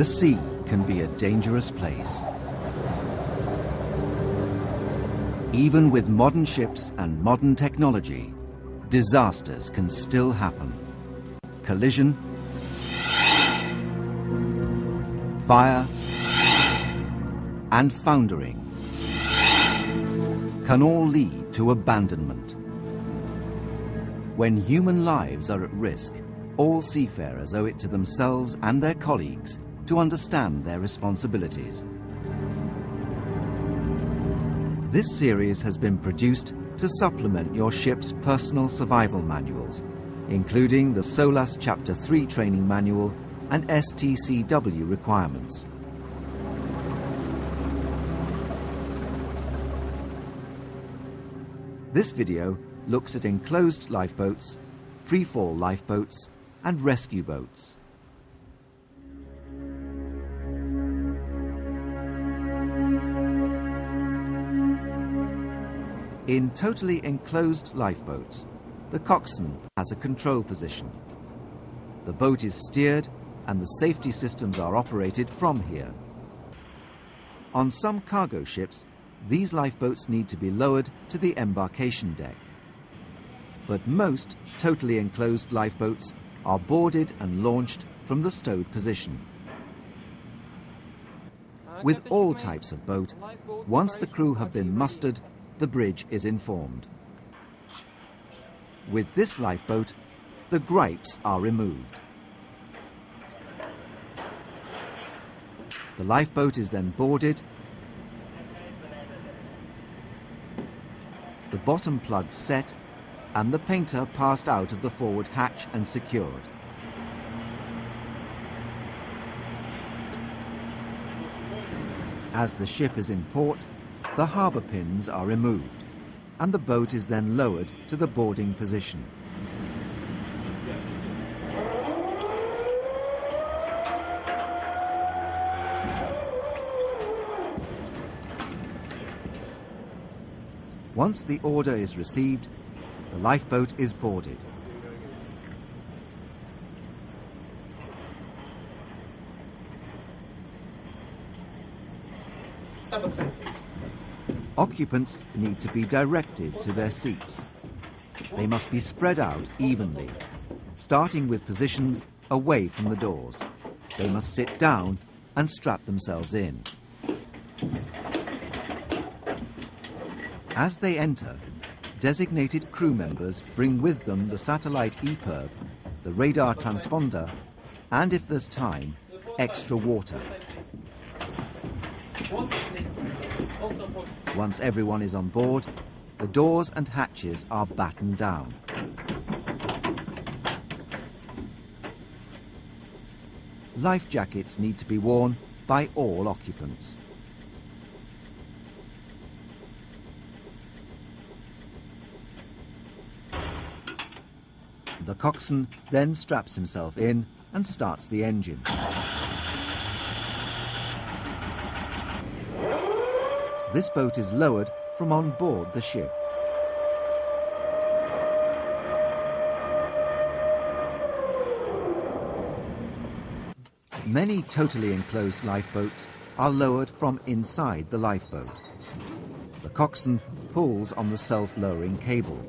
The sea can be a dangerous place. Even with modern ships and modern technology, disasters can still happen. Collision, fire, and foundering can all lead to abandonment. When human lives are at risk, all seafarers owe it to themselves and their colleagues to understand their responsibilities. This series has been produced to supplement your ship's personal survival manuals, including the SOLAS Chapter 3 training manual and STCW requirements. This video looks at enclosed lifeboats, free-fall lifeboats, and rescue boats. In totally enclosed lifeboats, the coxswain has a control position. The boat is steered and the safety systems are operated from here. On some cargo ships, these lifeboats need to be lowered to the embarkation deck. But most totally enclosed lifeboats are boarded and launched from the stowed position. With all types of boat, once the crew have been mustered, the bridge is informed. With this lifeboat, the gripes are removed. The lifeboat is then boarded, the bottom plug set, and the painter passed out of the forward hatch and secured. As the ship is in port, the harbour pins are removed, and the boat is then lowered to the boarding position. Once the order is received, the lifeboat is boarded. Occupants need to be directed to their seats. They must be spread out evenly, starting with positions away from the doors. They must sit down and strap themselves in. As they enter, designated crew members bring with them the satellite EPIRB, the radar transponder, and if there's time, extra water. Once everyone is on board, the doors and hatches are battened down. Life jackets need to be worn by all occupants. The coxswain then straps himself in and starts the engine. This boat is lowered from on board the ship. Many totally enclosed lifeboats are lowered from inside the lifeboat. The coxswain pulls on the self-lowering cable.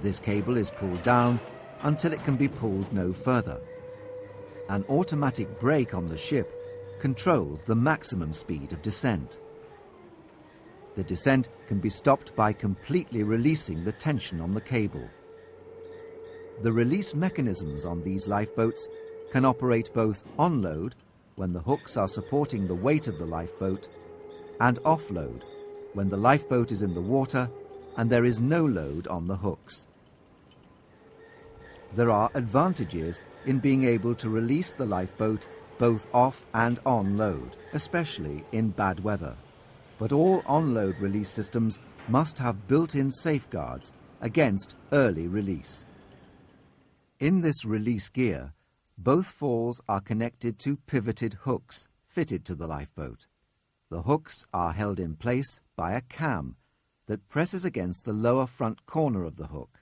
This cable is pulled down until it can be pulled no further. An automatic brake on the ship controls the maximum speed of descent. The descent can be stopped by completely releasing the tension on the cable. The release mechanisms on these lifeboats can operate both on-load, when the hooks are supporting the weight of the lifeboat, and off-load, when the lifeboat is in the water and there is no load on the hooks. There are advantages in being able to release the lifeboat both off and on load, especially in bad weather. But all on-load release systems must have built-in safeguards against early release. In this release gear, both falls are connected to pivoted hooks fitted to the lifeboat. The hooks are held in place by a cam that presses against the lower front corner of the hook.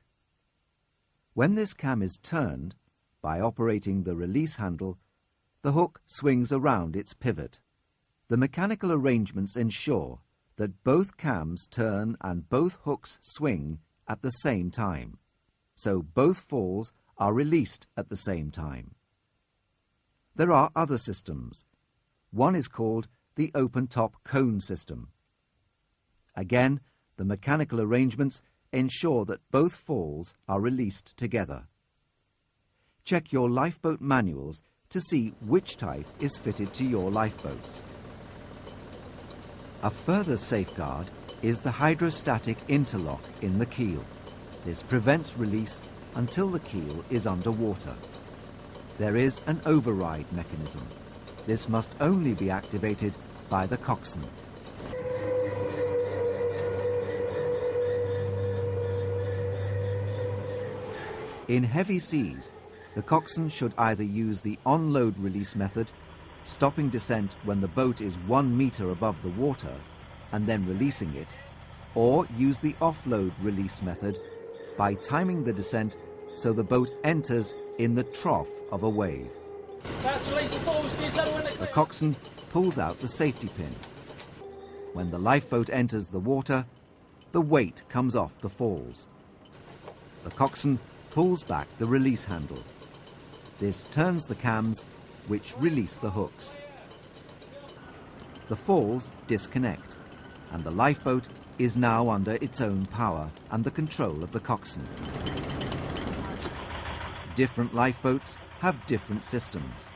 When this cam is turned, by operating the release handle, The hook swings around its pivot. The mechanical arrangements ensure that both cams turn and both hooks swing at the same time, so both falls are released at the same time. There are other systems. One is called the open-top cone system. Again, the mechanical arrangements ensure that both falls are released together. Check your lifeboat manuals to see which type is fitted to your lifeboats. A further safeguard is the hydrostatic interlock in the keel. This prevents release until the keel is underwater. There is an override mechanism. This must only be activated by the coxswain. In heavy seas, the coxswain should either use the on-load release method, stopping descent when the boat is 1 meter above the water and then releasing it, or use the offload release method by timing the descent so the boat enters in the trough of a wave. The coxswain pulls out the safety pin. When the lifeboat enters the water, the weight comes off the falls. The coxswain pulls back the release handle. This turns the cams, which release the hooks. The falls disconnect, and the lifeboat is now under its own power and the control of the coxswain. Different lifeboats have different systems.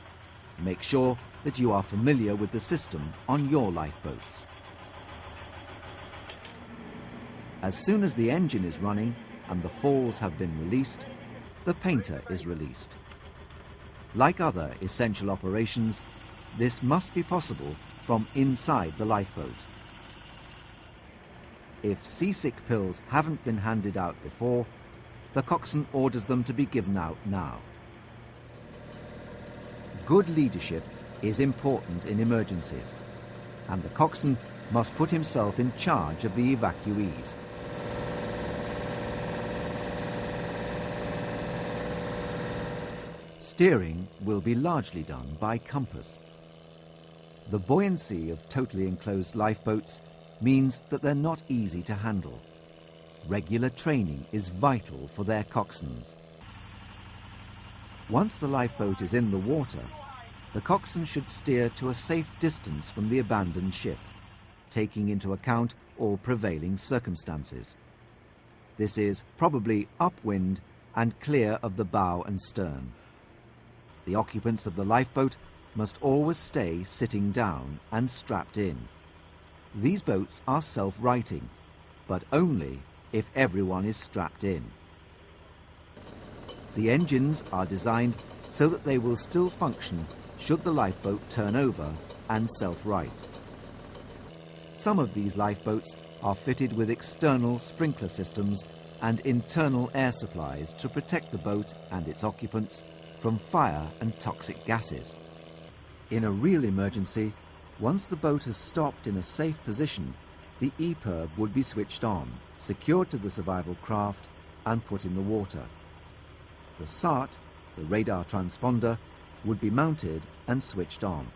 Make sure that you are familiar with the system on your lifeboats. As soon as the engine is running and the falls have been released, the painter is released. Like other essential operations, this must be possible from inside the lifeboat. If seasick pills haven't been handed out before, the coxswain orders them to be given out now. Good leadership is important in emergencies, and the coxswain must put himself in charge of the evacuees. Steering will be largely done by compass. The buoyancy of totally enclosed lifeboats means that they're not easy to handle. Regular training is vital for their coxswains. Once the lifeboat is in the water, the coxswain should steer to a safe distance from the abandoned ship, taking into account all prevailing circumstances. This is probably upwind and clear of the bow and stern. The occupants of the lifeboat must always stay sitting down and strapped in. These boats are self-righting, but only if everyone is strapped in. The engines are designed so that they will still function should the lifeboat turn over and self-right. Some of these lifeboats are fitted with external sprinkler systems and internal air supplies to protect the boat and its occupants from fire and toxic gases. In a real emergency, once the boat has stopped in a safe position, the EPIRB would be switched on, secured to the survival craft and put in the water. The SART, the radar transponder, would be mounted and switched on.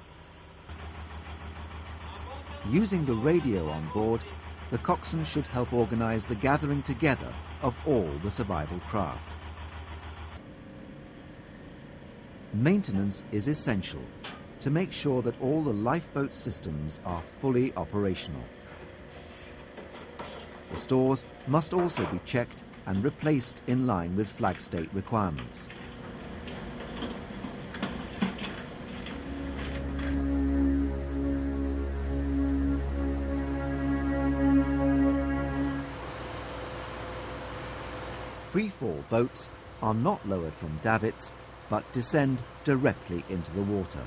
Using the radio on board, the coxswain should help organize the gathering together of all the survival craft. Maintenance is essential to make sure that all the lifeboat systems are fully operational. The stores must also be checked and replaced in line with flag state requirements. Free-fall boats are not lowered from davits, but descend directly into the water.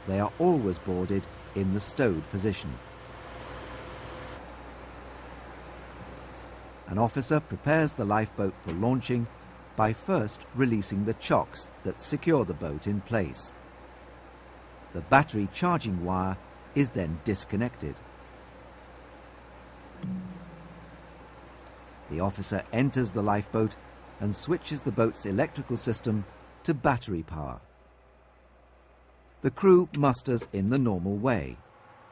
They are always boarded in the stowed position. An officer prepares the lifeboat for launching by first releasing the chocks that secure the boat in place. The battery charging wire is then disconnected. The officer enters the lifeboat and switches the boat's electrical system to battery power. the crew musters in the normal way,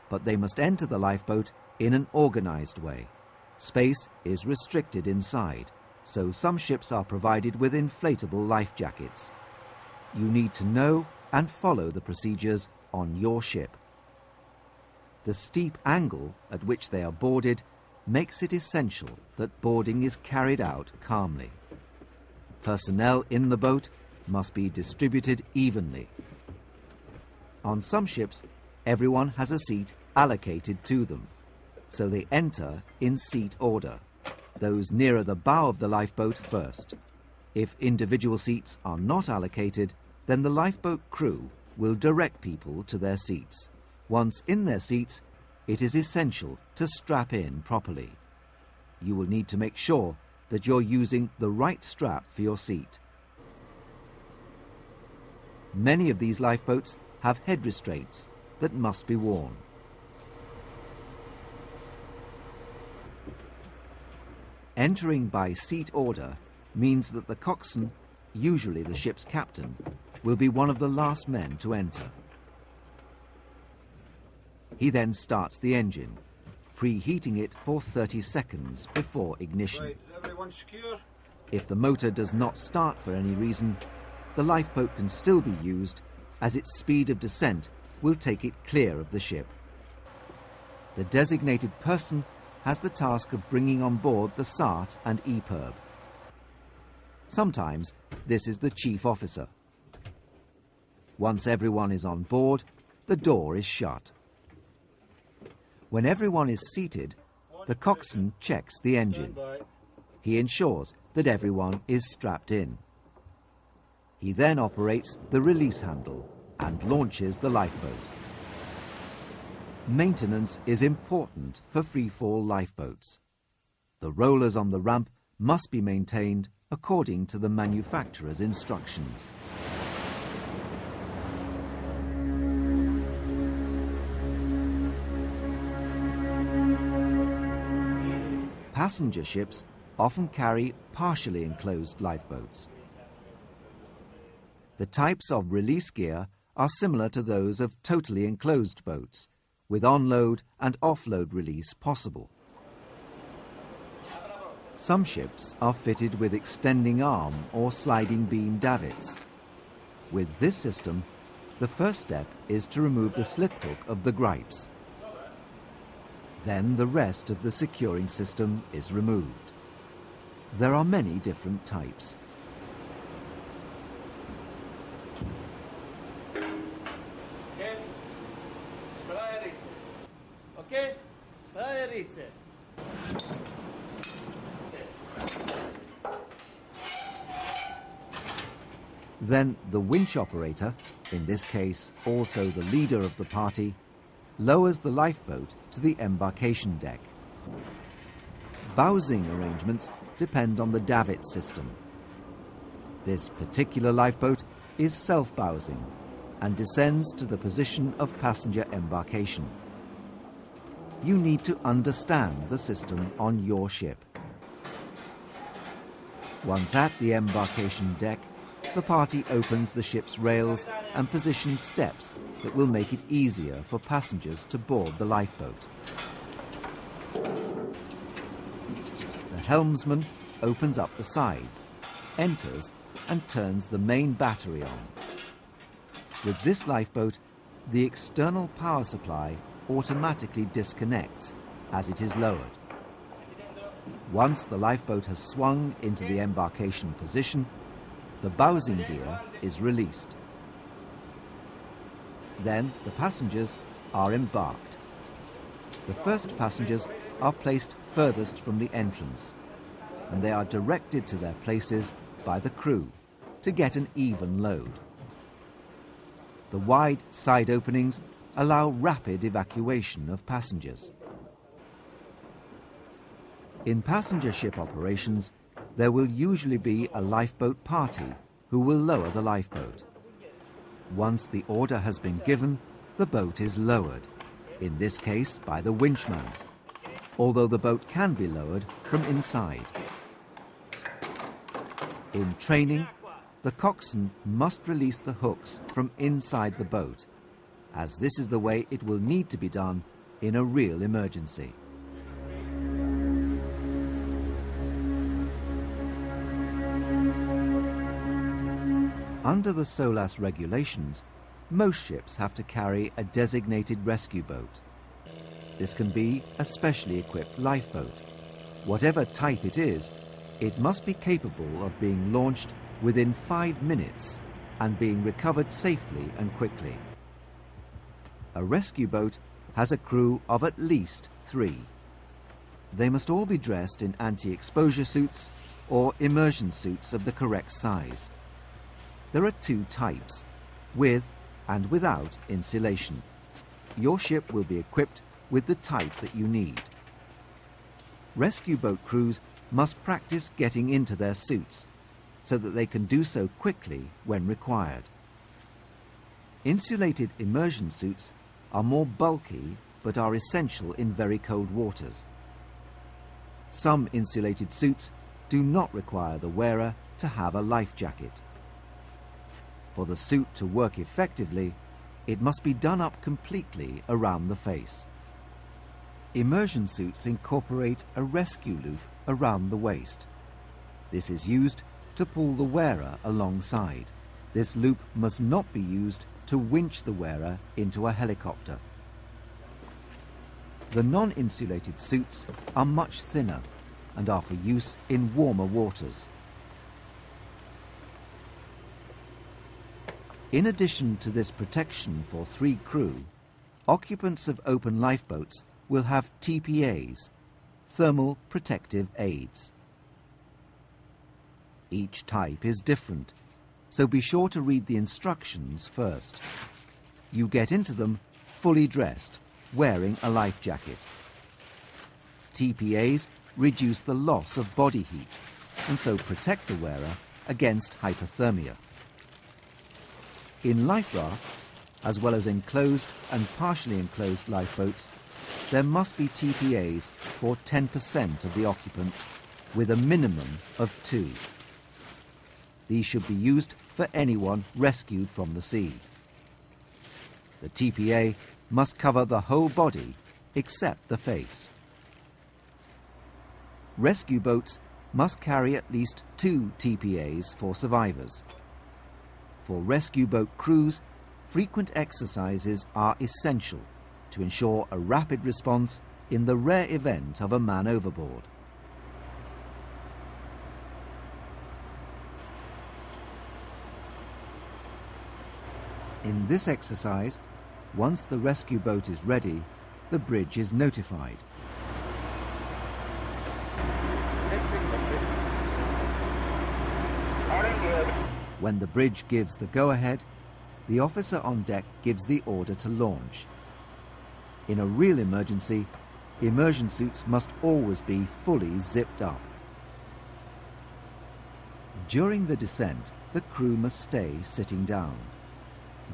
but they must enter the lifeboat in an organized way. Space is restricted inside, so some ships are provided with inflatable life jackets. You need to know and follow the procedures on your ship. The steep angle at which they are boarded makes it essential that boarding is carried out calmly. Personnel in the boat must be distributed evenly. On some ships, everyone has a seat allocated to them, so they enter in seat order, those nearer the bow of the lifeboat first. If individual seats are not allocated, then the lifeboat crew will direct people to their seats. Once in their seats, it is essential to strap in properly. You will need to make sure that you're using the right strap for your seat. Many of these lifeboats have head restraints that must be worn. Entering by seat order means that the coxswain, usually the ship's captain, will be one of the last men to enter. He then starts the engine, preheating it for 30 seconds before ignition. Right, everyone secure? If the motor does not start for any reason, the lifeboat can still be used, as its speed of descent will take it clear of the ship. The designated person has the task of bringing on board the SART and EPIRB. Sometimes this is the chief officer. Once everyone is on board, the door is shut. When everyone is seated, the coxswain checks the engine. He ensures that everyone is strapped in. He then operates the release handle and launches the lifeboat. Maintenance is important for free-fall lifeboats. The rollers on the ramp must be maintained according to the manufacturer's instructions. Passenger ships often carry partially enclosed lifeboats. The types of release gear are similar to those of totally enclosed boats, with onload and offload release possible. Some ships are fitted with extending arm or sliding beam davits. With this system, the first step is to remove the slip hook of the gripes. Then the rest of the securing system is removed. There are many different types. Then the winch operator, in this case also the leader of the party, lowers the lifeboat to the embarkation deck. Bowsing arrangements depend on the davit system. This particular lifeboat is self-bowsing and descends to the position of passenger embarkation. You need to understand the system on your ship. Once at the embarkation deck, the party opens the ship's rails and positions steps that will make it easier for passengers to board the lifeboat. The helmsman opens up the sides, enters and turns the main battery on. With this lifeboat, the external power supply automatically disconnects as it is lowered. Once the lifeboat has swung into the embarkation position, the bowsing gear is released. Then the passengers are embarked. The first passengers are placed furthest from the entrance, and they are directed to their places by the crew to get an even load. The wide side openings allow rapid evacuation of passengers. In passenger ship operations, there will usually be a lifeboat party who will lower the lifeboat. Once the order has been given, the boat is lowered, in this case by the winchman, although the boat can be lowered from inside. In training, the coxswain must release the hooks from inside the boat as this is the way it will need to be done in a real emergency. Under the SOLAS regulations, most ships have to carry a designated rescue boat. This can be a specially equipped lifeboat. Whatever type it is, it must be capable of being launched within 5 minutes and being recovered safely and quickly. A rescue boat has a crew of at least 3. They must all be dressed in anti-exposure suits or immersion suits of the correct size. There are 2 types, with and without insulation. Your ship will be equipped with the type that you need. Rescue boat crews must practice getting into their suits so that they can do so quickly when required. Insulated immersion suits are more bulky but are essential in very cold waters. Some insulated suits do not require the wearer to have a life jacket. For the suit to work effectively, it must be done up completely around the face. Immersion suits incorporate a rescue loop around the waist. This is used to pull the wearer alongside. This loop must not be used to winch the wearer into a helicopter. The non-insulated suits are much thinner and are for use in warmer waters. In addition to this protection for 3 crew, occupants of open lifeboats will have TPAs, thermal protective aids. Each type is different, so be sure to read the instructions first. You get into them fully dressed, wearing a life jacket. TPAs reduce the loss of body heat and so protect the wearer against hypothermia. In life rafts, as well as enclosed and partially enclosed lifeboats, there must be TPAs for 10% of the occupants, with a minimum of 2. These should be used for anyone rescued from the sea. The TPA must cover the whole body except the face. Rescue boats must carry at least 2 TPAs for survivors. For rescue boat crews, frequent exercises are essential to ensure a rapid response in the rare event of a man overboard. In this exercise, once the rescue boat is ready, the bridge is notified. When the bridge gives the go-ahead, the officer on deck gives the order to launch. In a real emergency, immersion suits must always be fully zipped up. During the descent, the crew must stay sitting down.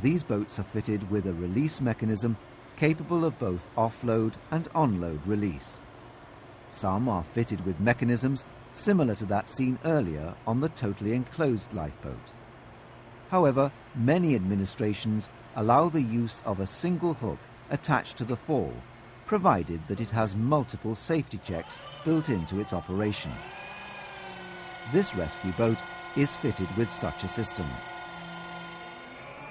These boats are fitted with a release mechanism capable of both offload and onload release. Some are fitted with mechanisms similar to that seen earlier on the totally enclosed lifeboat. However, many administrations allow the use of a single hook attached to the fall, provided that it has multiple safety checks built into its operation. This rescue boat is fitted with such a system.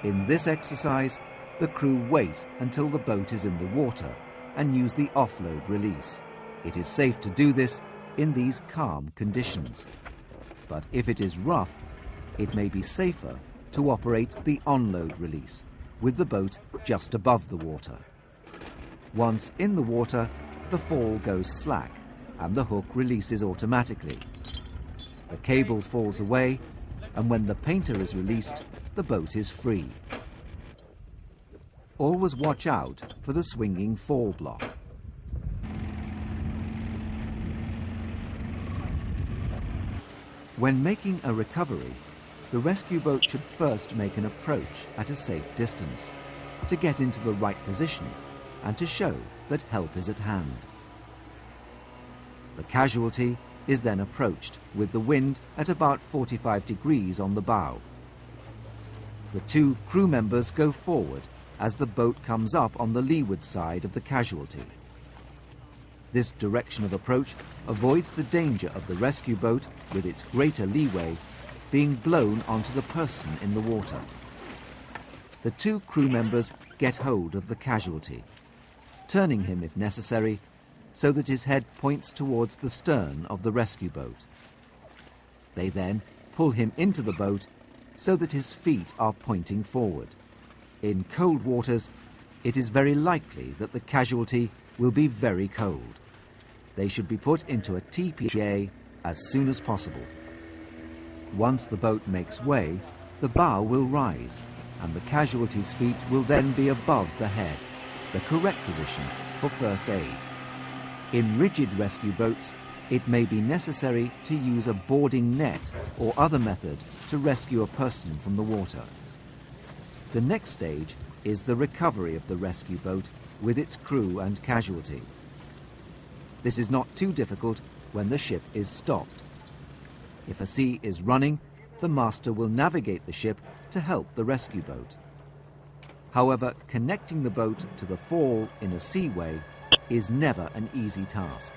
In this exercise, the crew wait until the boat is in the water and use the offload release. It is safe to do this in these calm conditions. But if it is rough, it may be safer to operate the onload release, with the boat just above the water. Once in the water, the fall goes slack and the hook releases automatically. The cable falls away, and when the painter is released, the boat is free. Always watch out for the swinging fall block. When making a recovery, the rescue boat should first make an approach at a safe distance to get into the right position and to show that help is at hand. The casualty is then approached with the wind at about 45 degrees on the bow. The 2 crew members go forward as the boat comes up on the leeward side of the casualty. This direction of approach avoids the danger of the rescue boat, with its greater leeway, being blown onto the person in the water. The two crew members get hold of the casualty, turning him if necessary, so that his head points towards the stern of the rescue boat. They then pull him into the boat so that his feet are pointing forward. In cold waters, it is very likely that the casualty will be very cold. They should be put into a TPA as soon as possible. Once the boat makes way, the bow will rise, and the casualty's feet will then be above the head, the correct position for first aid. In rigid rescue boats, it may be necessary to use a boarding net or other method to rescue a person from the water. The next stage is the recovery of the rescue boat with its crew and casualty. This is not too difficult when the ship is stopped. If a sea is running, the master will navigate the ship to help the rescue boat. However, connecting the boat to the fall in a seaway is never an easy task.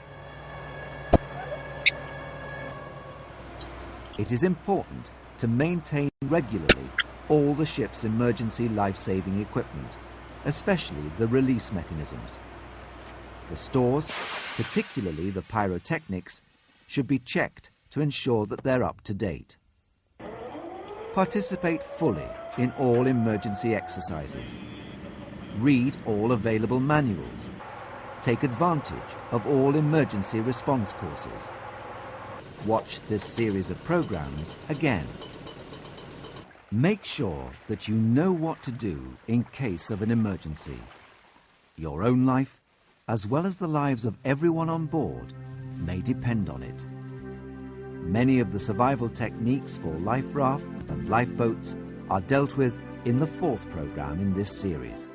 It is important to maintain regularly all the ship's emergency life-saving equipment, especially the release mechanisms. The stores, particularly the pyrotechnics, should be checked to ensure that they're up to date. Participate fully in all emergency exercises. Read all available manuals. Take advantage of all emergency response courses. Watch this series of programs again. Make sure that you know what to do in case of an emergency. Your own life, as well as the lives of everyone on board, may depend on it. Many of the survival techniques for life raft and lifeboats are dealt with in the 4th program in this series.